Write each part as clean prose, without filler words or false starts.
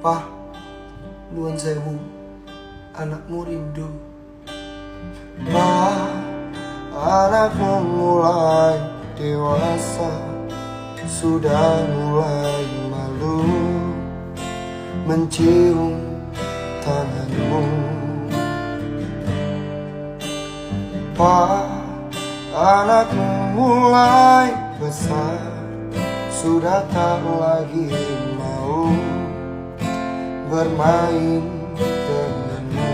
Pah, nuwun sewu, anakmu rindu. Pah, anakmu mulai dewasa, sudah mulai malu mencium tanganmu. Pah, anakmu mulai besar, sudah tak lagi mau bermain denganmu.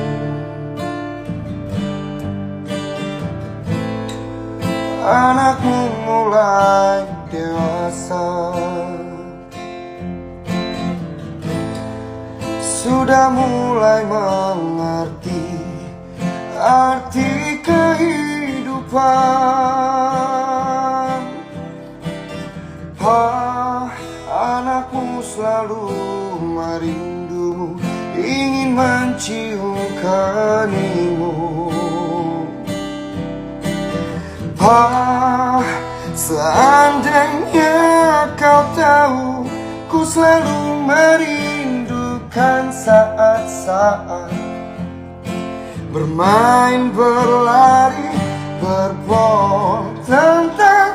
Anakmu mulai dewasa, sudah mulai mengerti arti kehidupan. Anakmu selalu merindumu, ingin mencium keningmu. Seandainya kau tahu, ku selalu merindukan saat-saat bermain, berlari, berbohong tentang